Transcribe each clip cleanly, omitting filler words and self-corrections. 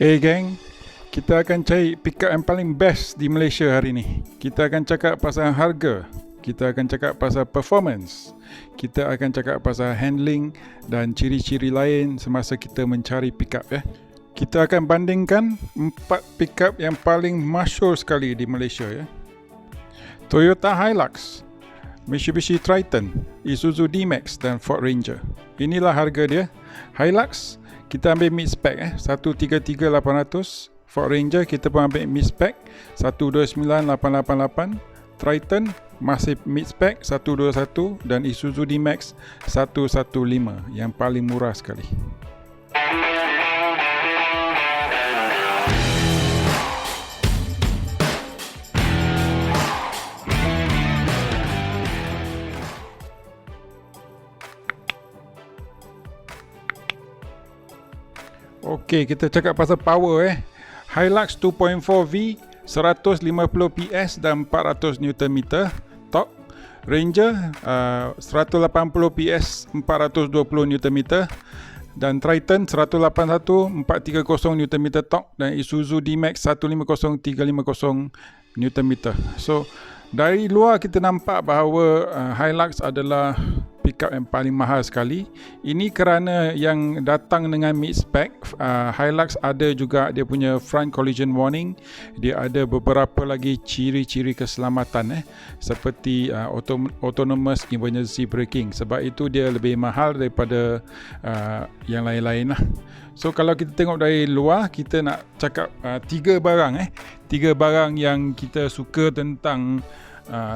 Gang, kita akan cari pickup yang paling best di Malaysia hari ni. Kita akan cakap pasal harga, kita akan cakap pasal performance, kita akan cakap pasal handling dan ciri-ciri lain semasa kita mencari pickup ya. Kita akan bandingkan 4 pickup yang paling masyhur sekali di Malaysia ya. Toyota Hilux, Mitsubishi Triton, Isuzu D-Max dan Ford Ranger. Inilah harga dia. Hilux kita ambil mid spec 133,800. Ford Ranger kita pun ambil mid spec 129,888. Triton masih mid spec 121 dan Isuzu D-Max 115 yang paling murah sekali. Okey, kita cakap pasal power Hilux 2.4V 150 PS dan 400 Nm torque. Ranger 180 PS 420 Nm dan Triton 181 430 Nm torque dan Isuzu D-Max 150 350 Nm. So dari luar kita nampak bahawa Hilux adalah pickup yang paling mahal sekali. Ini kerana yang datang dengan mid spec. Hilux ada juga dia punya front collision warning. Dia ada beberapa lagi ciri-ciri keselamatan seperti autonomous emergency braking. Sebab itu dia lebih mahal daripada yang lain-lain lah. So kalau kita tengok dari luar, kita nak cakap tiga barang yang kita suka tentang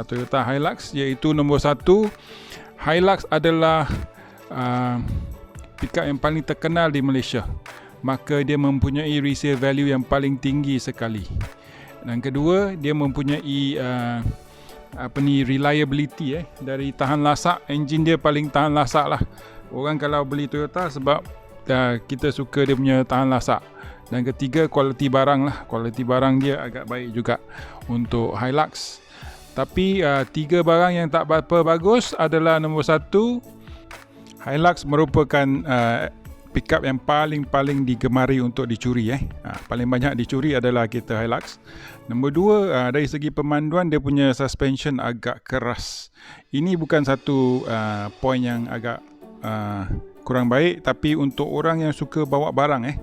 Toyota Hilux, iaitu nombor satu, Hilux adalah pickup yang paling terkenal di Malaysia, maka dia mempunyai resale value yang paling tinggi sekali. Dan kedua, dia mempunyai reliability dari tahan lasak. Enjin dia paling tahan lasak lah. Orang kalau beli Toyota sebab kita suka dia punya tahan lasak. Dan ketiga, kualiti barang lah. Kualiti barang dia agak baik juga untuk Hilux. Tapi tiga barang yang tak berapa bagus adalah nombor satu, Hilux merupakan pickup yang paling digemari untuk dicuri. Paling banyak dicuri adalah kereta Hilux. Nombor dua, dari segi pemanduan dia punya suspension agak keras. Ini bukan satu point yang agak kurang baik, tapi untuk orang yang suka bawa barang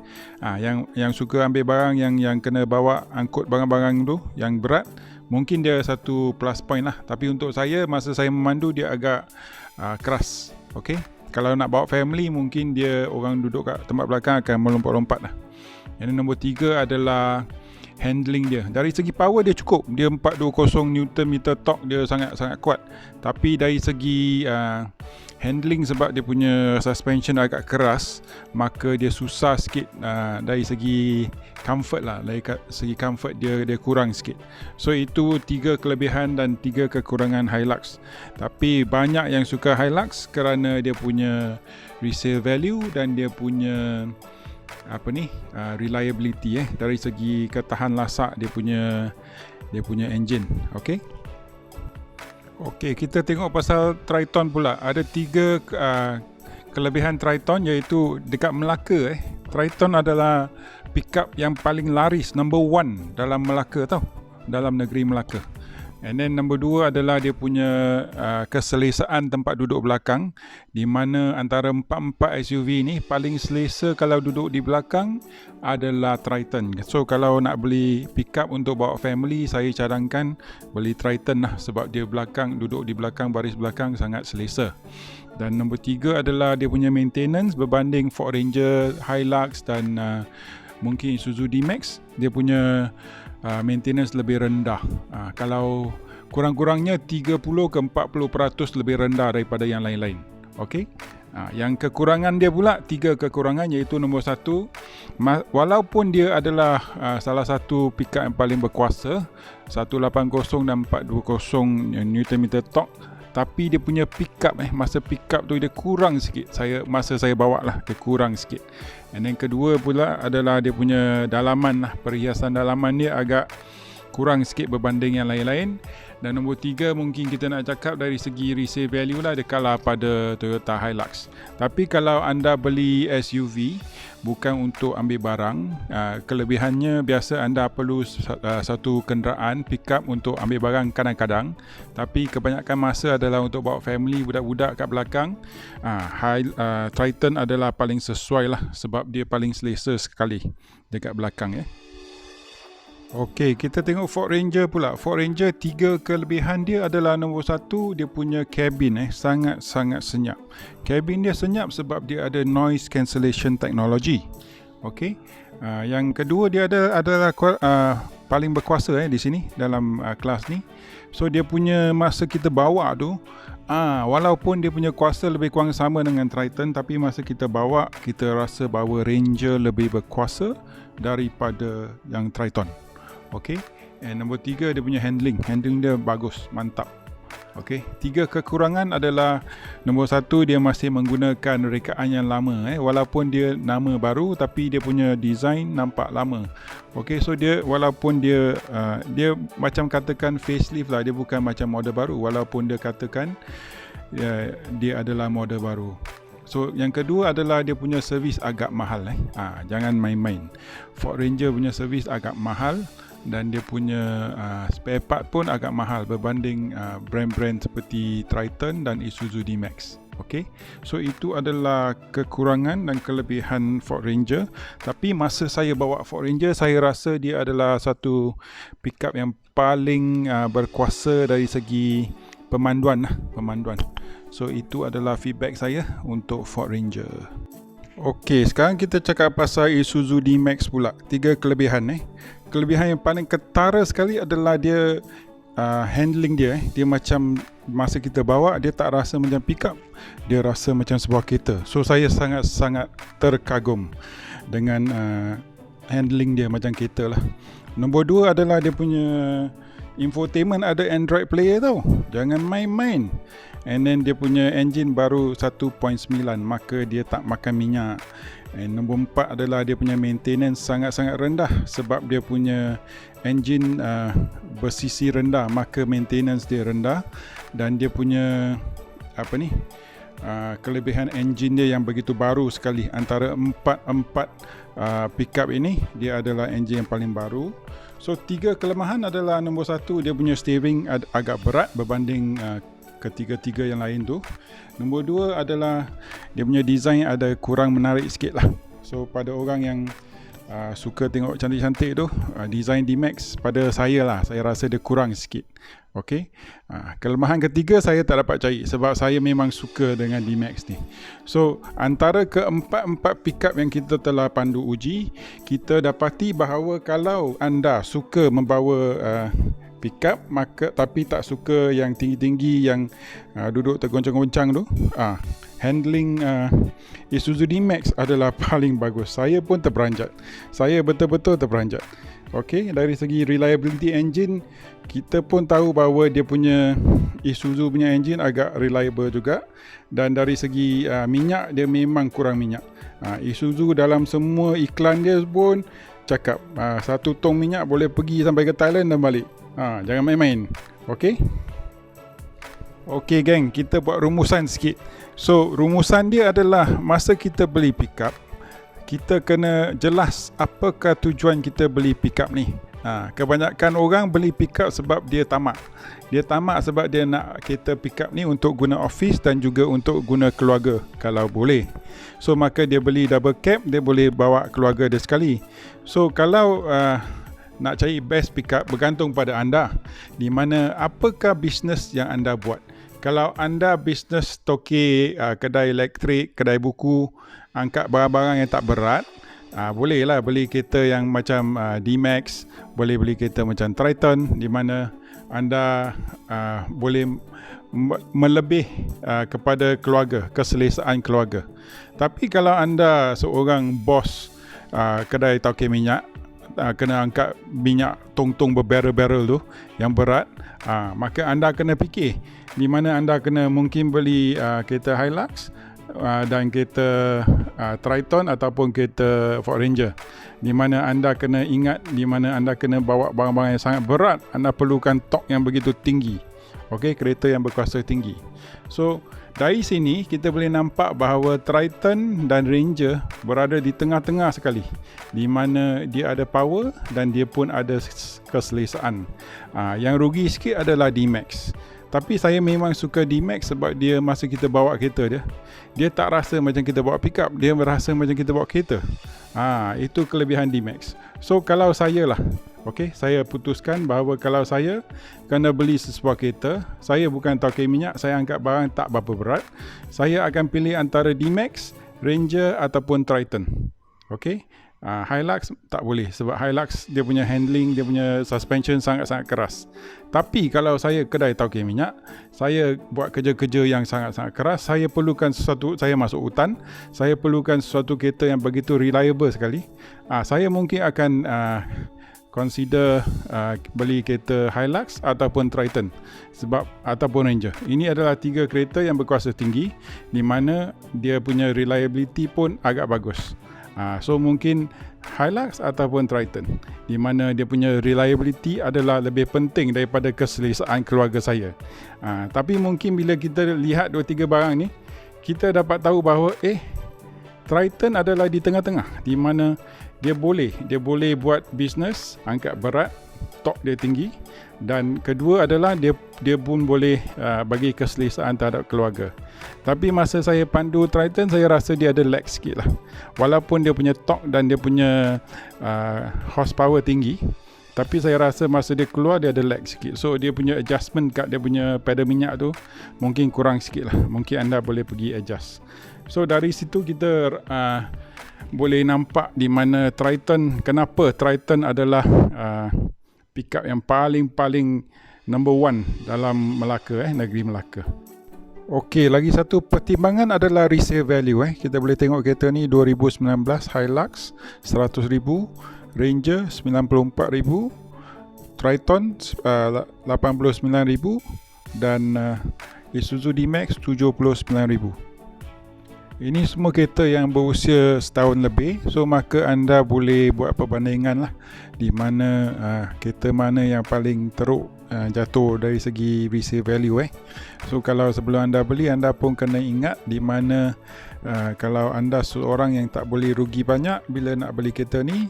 yang suka ambil barang yang kena bawa, angkut barang-barang tu yang berat, mungkin dia satu plus point lah. Tapi untuk saya, masa saya memandu dia agak keras. Okey, kalau nak bawa family, mungkin dia orang duduk kat tempat belakang akan melompat-lompat lah. Yang nombor tiga adalah handling dia. Dari segi power dia cukup. Dia 420 Nm torque, dia sangat-sangat kuat. Tapi dari segi handling, sebab dia punya suspension agak keras, maka dia susah sikit dari segi comfort lah. Dari segi comfort dia kurang sikit. So itu tiga kelebihan dan tiga kekurangan Hilux. Tapi banyak yang suka Hilux kerana dia punya resale value dan dia punya reliability dari segi ketahan lasak dia punya engine. Okey, kita tengok pasal Triton pula. Ada tiga kelebihan Triton, iaitu dekat Melaka Triton adalah pickup yang paling laris, number one dalam Melaka dalam negeri Melaka. And then nombor dua adalah dia punya keselesaan tempat duduk belakang, di mana antara 4 SUV ni paling selesa kalau duduk di belakang adalah Triton. So kalau nak beli pickup untuk bawa family, saya cadangkan beli Triton lah, sebab dia duduk di belakang, baris belakang sangat selesa. Dan nombor tiga adalah dia punya maintenance berbanding Ford Ranger, Hilux dan mungkin Isuzu D-Max. Dia punya maintenance lebih rendah. Kalau kurang-kurangnya 30 ke 40% lebih rendah daripada yang lain-lain. Okey. Yang kekurangan dia pula, tiga kekurangan, iaitu nombor satu, walaupun dia adalah salah satu pickup yang paling berkuasa, 180 dan 420 Nm torque, tapi dia punya pickup masa pickup tu dia kurang sikit. Masa saya bawa lah, dia kurang sikit. Dan yang kedua pula adalah dia punya dalaman lah. Perhiasan dalaman dia agak kurang sikit berbanding yang lain-lain. Dan nombor 3 mungkin kita nak cakap dari segi resale value lah, dia kalah pada Toyota Hilux. Tapi kalau anda beli SUV bukan untuk ambil barang, kelebihannya biasa anda perlu satu kenderaan pickup untuk ambil barang kadang-kadang, tapi kebanyakan masa adalah untuk bawa family, budak-budak kat belakang. Triton adalah paling sesuai lah sebab dia paling selesa sekali dekat belakang ya. Okey, kita tengok Ford Ranger pula. Ford Ranger 3 kelebihan dia adalah nombor 1, dia punya cabin sangat-sangat senyap. Cabin dia senyap sebab dia ada noise cancellation technology. Okey. Yang kedua dia adalah paling berkuasa di sini dalam kelas ni. So dia punya masa kita bawa tu walaupun dia punya kuasa lebih kurang sama dengan Triton, tapi masa kita bawa kita rasa bahawa Ranger lebih berkuasa daripada yang Triton. Okey. And nombor 3 dia punya handling dia bagus, mantap. Okey, 3 kekurangan adalah nombor 1 dia masih menggunakan rekaan yang lama walaupun dia nama baru tapi dia punya design nampak lama. Okey, so dia walaupun dia macam katakan facelift lah, dia bukan macam model baru walaupun dia katakan dia adalah model baru. So yang kedua adalah dia punya servis agak mahal jangan main-main. Ford Ranger punya servis agak mahal dan dia punya spare part pun agak mahal berbanding brand-brand seperti Triton dan Isuzu D-Max. Okay, so itu adalah kekurangan dan kelebihan Ford Ranger. Tapi masa saya bawa Ford Ranger, saya rasa dia adalah satu pickup yang paling berkuasa dari segi pemanduan. So itu adalah feedback saya untuk Ford Ranger. Okey, sekarang kita cakap pasal Isuzu D-Max pula. 3 kelebihan Kelebihan yang paling ketara sekali adalah dia handling dia. Dia macam masa kita bawa dia tak rasa macam pickup, dia rasa macam sebuah kereta. So saya sangat-sangat terkagum dengan handling dia macam kereta lah. Nombor 2 adalah dia punya infotainment ada Android Player tau. Jangan main-main. And then dia punya engine baru 1.9, maka dia tak makan minyak. And nombor 4 adalah dia punya maintenance sangat-sangat rendah sebab dia punya engine bersisi rendah, maka maintenance dia rendah. Dan dia punya kelebihan engine dia yang begitu baru sekali. Antara empat pickup ini, dia adalah engine yang paling baru. So 3 kelemahan adalah nombor 1 dia punya steering agak berat berbanding ketiga-tiga yang lain tu. Nombor 2 adalah dia punya design ada kurang menarik sikit lah. So pada orang yang suka tengok cantik-cantik tu, design D-Max pada saya lah, saya rasa dia kurang sikit. Okey. Kelemahan ketiga saya tak dapat cari sebab saya memang suka dengan D-Max ni. So antara keempat pickup yang kita telah pandu uji, kita dapati bahawa kalau anda suka membawa pickup tapi tak suka yang tinggi-tinggi yang duduk tergoncang-goncang tu, handling Isuzu D-Max adalah paling bagus. Saya pun terperanjat. Saya betul-betul terperanjat. Okey, dari segi reliability engine, kita pun tahu bahawa dia punya Isuzu punya engine agak reliable juga. Dan dari segi minyak, dia memang kurang minyak. Isuzu dalam semua iklan dia pun cakap 1 tong minyak boleh pergi sampai ke Thailand dan balik. Jangan main-main. Okey? Okey geng, kita buat rumusan sikit. So, rumusan dia adalah masa kita beli pickup, kita kena jelas apakah tujuan kita beli pickup ni. Kebanyakan orang beli pickup sebab dia tamak. Dia tamak sebab dia nak kereta pickup ni untuk guna office dan juga untuk guna keluarga kalau boleh. So, maka dia beli double cab, dia boleh bawa keluarga dia sekali. So, kalau nak cari best pickup bergantung pada anda. Di mana apakah bisnes yang anda buat. Kalau anda bisnes toke kedai elektrik, kedai buku, angkat barang-barang yang tak berat, bolehlah beli kereta yang macam D-Max, boleh beli kereta macam Triton di mana anda boleh melebih kepada keluarga, keselesaan keluarga. Tapi kalau anda seorang bos kedai tauke minyak, kena angkat minyak tong-tong berbarrel-barrel tu yang berat, maka anda kena fikir di mana anda kena mungkin beli kereta Hilux dan kereta Triton ataupun kereta Ford Ranger. di mana anda kena ingat, di mana anda kena bawa barang-barang yang sangat berat, anda perlukan torque yang begitu tinggi. Okey, kereta yang berkuasa tinggi. So, dari sini kita boleh nampak bahawa Triton dan Ranger berada di tengah-tengah sekali, di mana dia ada power dan dia pun ada keselesaan. Yang rugi sikit adalah D-Max. Tapi saya memang suka D-Max sebab dia masa kita bawa kereta dia tak rasa macam kita bawa pickup, dia merasa macam kita bawa kereta. Itu kelebihan D-Max. So kalau saya saya putuskan bahawa kalau saya kena beli sesebuah kereta, saya bukan tauke minyak, saya angkat barang tak berapa berat, saya akan pilih antara D-Max, Ranger ataupun Triton. Okey. Hilux tak boleh sebab Hilux dia punya handling, dia punya suspension sangat-sangat keras. Tapi kalau saya kedai tauke minyak, saya buat kerja-kerja yang sangat-sangat keras, saya perlukan sesuatu, saya masuk hutan, saya perlukan sesuatu kereta yang begitu reliable sekali. Saya mungkin akan consider beli kereta Hilux ataupun Triton ataupun Ranger. Ini adalah 3 kereta yang berkuasa tinggi di mana dia punya reliability pun agak bagus. So mungkin Hilux ataupun Triton, di mana dia punya reliability adalah lebih penting daripada keselesaan keluarga saya. Tapi mungkin bila kita lihat 2-3 barang ni, kita dapat tahu bahawa Triton adalah di tengah-tengah, di mana dia boleh buat bisnes, angkat berat, torque dia tinggi, dan kedua adalah dia pun boleh bagi keselesaan terhadap keluarga. Tapi masa saya pandu Triton, saya rasa dia ada lag sikit lah. Walaupun dia punya torque dan dia punya horsepower tinggi, tapi saya rasa masa dia keluar dia ada lag sikit. So dia punya adjustment kat dia punya pedal minyak tu mungkin kurang sikit lah. Mungkin anda boleh pergi adjust. So dari situ kita boleh nampak di mana kenapa Triton adalah pickup yang paling number one dalam Melaka, negeri Melaka. Okey, lagi satu pertimbangan adalah resale value. Kita boleh tengok kereta ni 2019 Hilux 100,000, Ranger 94,000, Triton 89,000 dan Isuzu D-Max 79,000. Ini semua kereta yang berusia setahun lebih, so maka anda boleh buat perbandingan lah di mana kereta mana yang paling teruk jatuh dari segi resale value. So kalau sebelum anda beli, anda pun kena ingat di mana kalau anda seorang yang tak boleh rugi banyak bila nak beli kereta ni,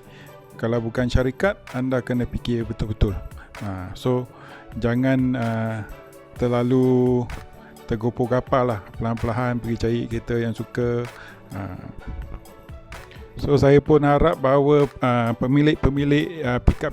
kalau bukan syarikat, anda kena fikir betul-betul. So jangan terlalu tergopoh kapal lah, pelan-pelan pergi cari kereta yang suka. So saya pun harap bahawa pemilik-pemilik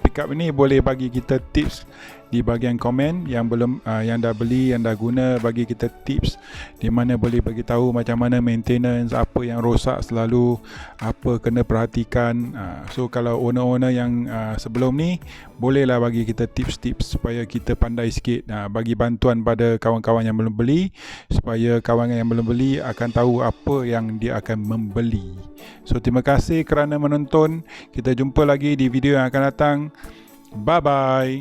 pickup ini boleh bagi kita tips di bahagian komen yang belum yang dah beli, yang dah guna, bagi kita tips di mana boleh bagi tahu macam mana maintenance, apa yang rosak selalu, apa kena perhatikan. So kalau owner-owner yang sebelum ni, bolehlah bagi kita tips-tips supaya kita pandai sikit, bagi bantuan pada kawan-kawan yang belum beli, supaya kawan yang belum beli akan tahu apa yang dia akan membeli. So terima kasih kerana menonton. Kita jumpa lagi di video yang akan datang. Bye bye.